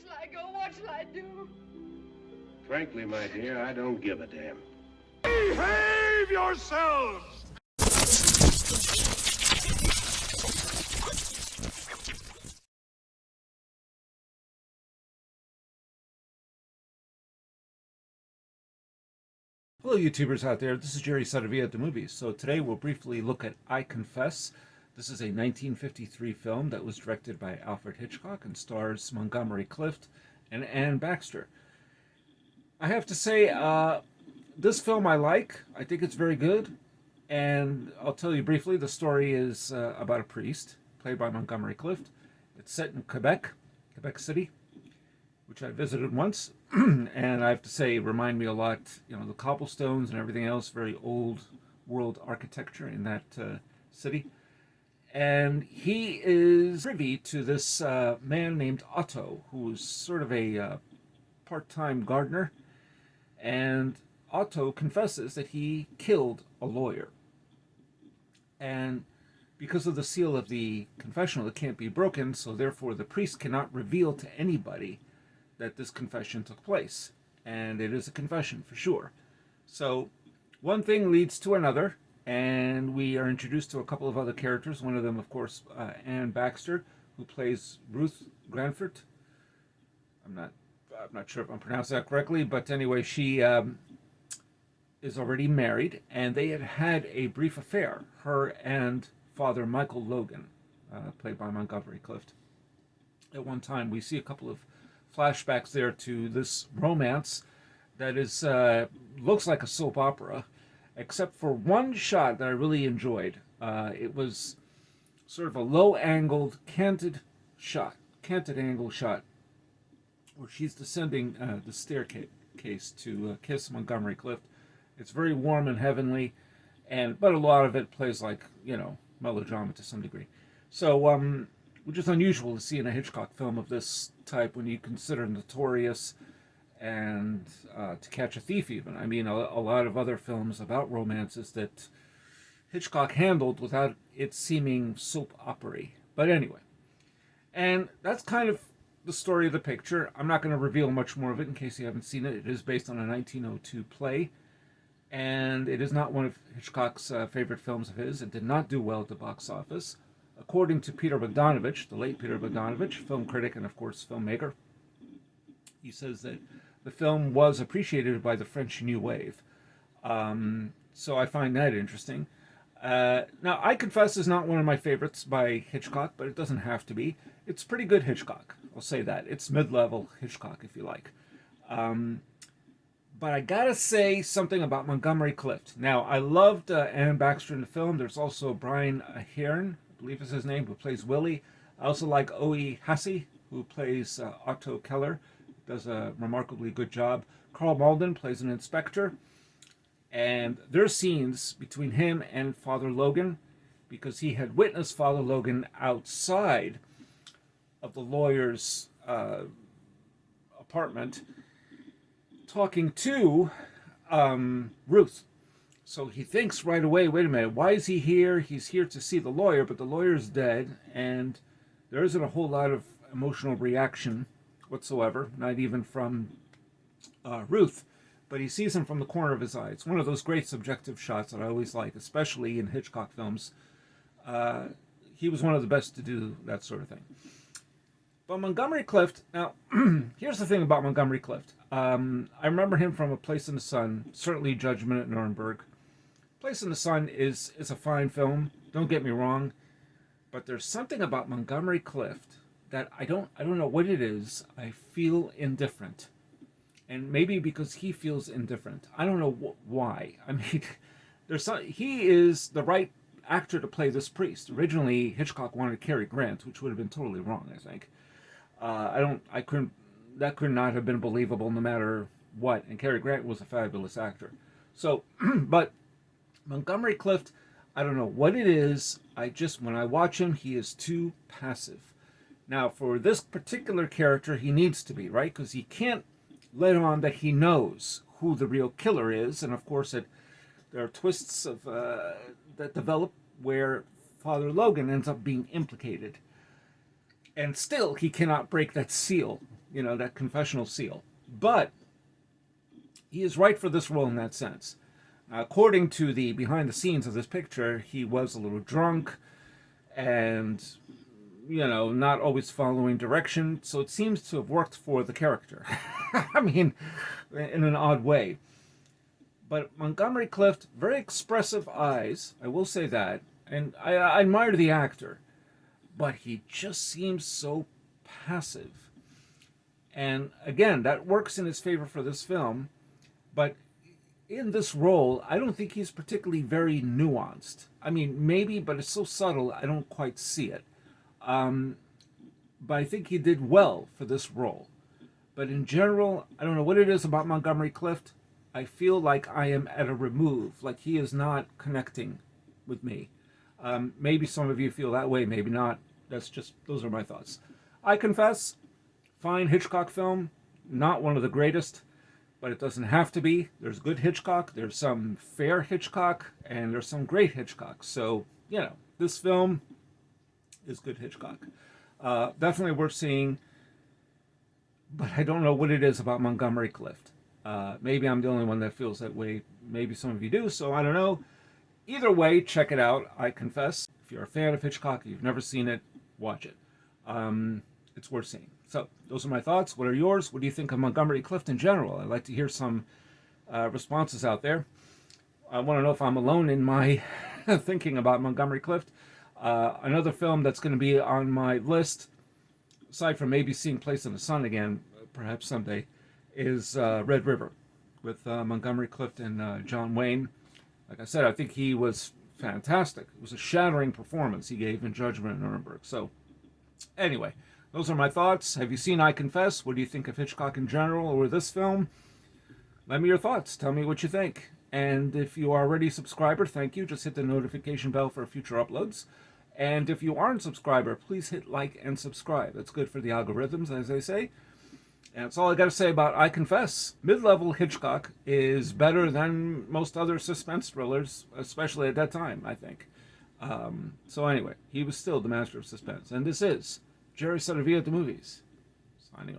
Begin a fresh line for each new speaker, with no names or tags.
shall I go? What shall I do?
Frankly, my dear, I don't give a damn.
Behave yourselves!
Hello YouTubers out there, this is Jerry Saravia at the movies. So today we'll briefly look at I Confess. This is a 1953 film that was directed by Alfred Hitchcock and stars Montgomery Clift and Anne Baxter. I have to say, this film I like. I think it's very good. And I'll tell you briefly, the story is about a priest, played by Montgomery Clift. It's set in Quebec City, which I visited once, and I have to say, remind me a lot, the cobblestones and everything else, very old world architecture in that city. And he is privy to this man named Otto, who's sort of a part-time gardener, and Otto confesses that he killed a lawyer. And because of the seal of the confessional, it can't be broken, so therefore the priest cannot reveal to anybody that this confession took place. And it is a confession for sure. So one thing leads to another, and we are introduced to a couple of other characters. One of them, of course, Anne Baxter, who plays Ruth Granford. I'm not sure if I'm pronouncing that correctly, but anyway, she is already married, and they had had a brief affair, her and Father Michael Logan, played by Montgomery Clift. At one time, we see a couple of flashbacks there to this romance that is looks like a soap opera, except for one shot that I really enjoyed. It was sort of a low-angled, canted angle shot, where she's descending the staircase to kiss Montgomery Clift. It's very warm and heavenly, but a lot of it plays like, melodrama to some degree. So, which is unusual to see in a Hitchcock film of this type when you consider Notorious and To Catch a Thief even. I mean, a lot of other films about romances that Hitchcock handled without it seeming soap opera-y. But anyway, and that's kind of the story of the picture. I'm not going to reveal much more of it in case you haven't seen it. It is based on a 1902 play, and it is not one of Hitchcock's favorite films of his. It did not do well at the box office. According to Peter Bogdanovich, the late Peter Bogdanovich, film critic and, of course, filmmaker, he says that the film was appreciated by the French New Wave. So I find that interesting. Now, I Confess is not one of my favorites by Hitchcock, but it doesn't have to be. It's pretty good Hitchcock, I'll say that. It's mid-level Hitchcock, if you like. But I gotta say something about Montgomery Clift. Now, I loved Anne Baxter in the film. There's also Brian Aherne, I believe is his name, who plays Willie. I also like Oe Hasse, who plays Otto Keller. Does a remarkably good job. Carl Malden plays an inspector. And there's scenes between him and Father Logan, because he had witnessed Father Logan outside of the lawyer's apartment talking to Ruth. So he thinks right away, wait a minute, why is he here? He's here to see the lawyer, but the lawyer's dead, and there isn't a whole lot of emotional reaction whatsoever, not even from Ruth, but he sees him from the corner of his eye. It's one of those great subjective shots that I always like, especially in Hitchcock films. He was one of the best to do that sort of thing. But Montgomery Clift, now, here's the thing about Montgomery Clift. I remember him from A Place in the Sun, certainly Judgment at Nuremberg. Place in the Sun is a fine film, don't get me wrong, but there's something about Montgomery Clift that I don't know what it is. I feel indifferent. And maybe because he feels indifferent. I don't know why. I mean, he is the right actor to play this priest. Originally, Hitchcock wanted Cary Grant, which would have been totally wrong, I think. That could not have been believable no matter what. And Cary Grant was a fabulous actor. So, but Montgomery Clift, I don't know what it is. When I watch him, he is too passive. Now, for this particular character, he needs to be, right? Because he can't let on that he knows who the real killer is. And of course, there are twists that develop where Father Logan ends up being implicated. And still, he cannot break that seal that confessional seal. But he is right for this role in that sense. According to the behind the scenes of this picture, he was a little drunk and, not always following direction. So it seems to have worked for the character. I mean, in an odd way. But Montgomery Clift, very expressive eyes, I will say that. And I admire the actor. But he just seems so passive. And again, that works in his favor for this film. But in this role, I don't think he's particularly very nuanced. I mean, maybe, but it's so subtle, I don't quite see it. But I think he did well for this role. But in general, I don't know what it is about Montgomery Clift. I feel like I am at a remove, like he is not connecting with me. Maybe some of you feel that way, maybe not. Those are my thoughts. I confess, fine Hitchcock film, not one of the greatest, but it doesn't have to be. There's good Hitchcock, there's some fair Hitchcock, and there's some great Hitchcock. So, this film is good Hitchcock. Definitely worth seeing, but I don't know what it is about Montgomery Clift. Maybe I'm the only one that feels that way. Maybe some of you do, so I don't know. Either way, check it out, I confess. If you're a fan of Hitchcock, you've never seen it, watch it. It's worth seeing. So, those are my thoughts. What are yours? What do you think of Montgomery Clift in general? I'd like to hear some responses out there. I want to know if I'm alone in my thinking about Montgomery Clift. Another film that's going to be on my list, aside from maybe seeing Place in the Sun again, perhaps someday, is Red River with Montgomery Clift and John Wayne. Like I said, I think he was fantastic. It was a shattering performance he gave in Judgment at Nuremberg. So, anyway, those are my thoughts. Have you seen I Confess? What do you think of Hitchcock in general or this film? Let me your thoughts. Tell me what you think. And if you are already a subscriber, thank you. Just hit the notification bell for future uploads. And if you aren't a subscriber, please hit like and subscribe. That's good for the algorithms, as they say. And that's all I got to say about I Confess. Mid-level Hitchcock is better than most other suspense thrillers, especially at that time, I think. So anyway, he was still the master of suspense. And this is Jerry Saravia at the Movies, signing off.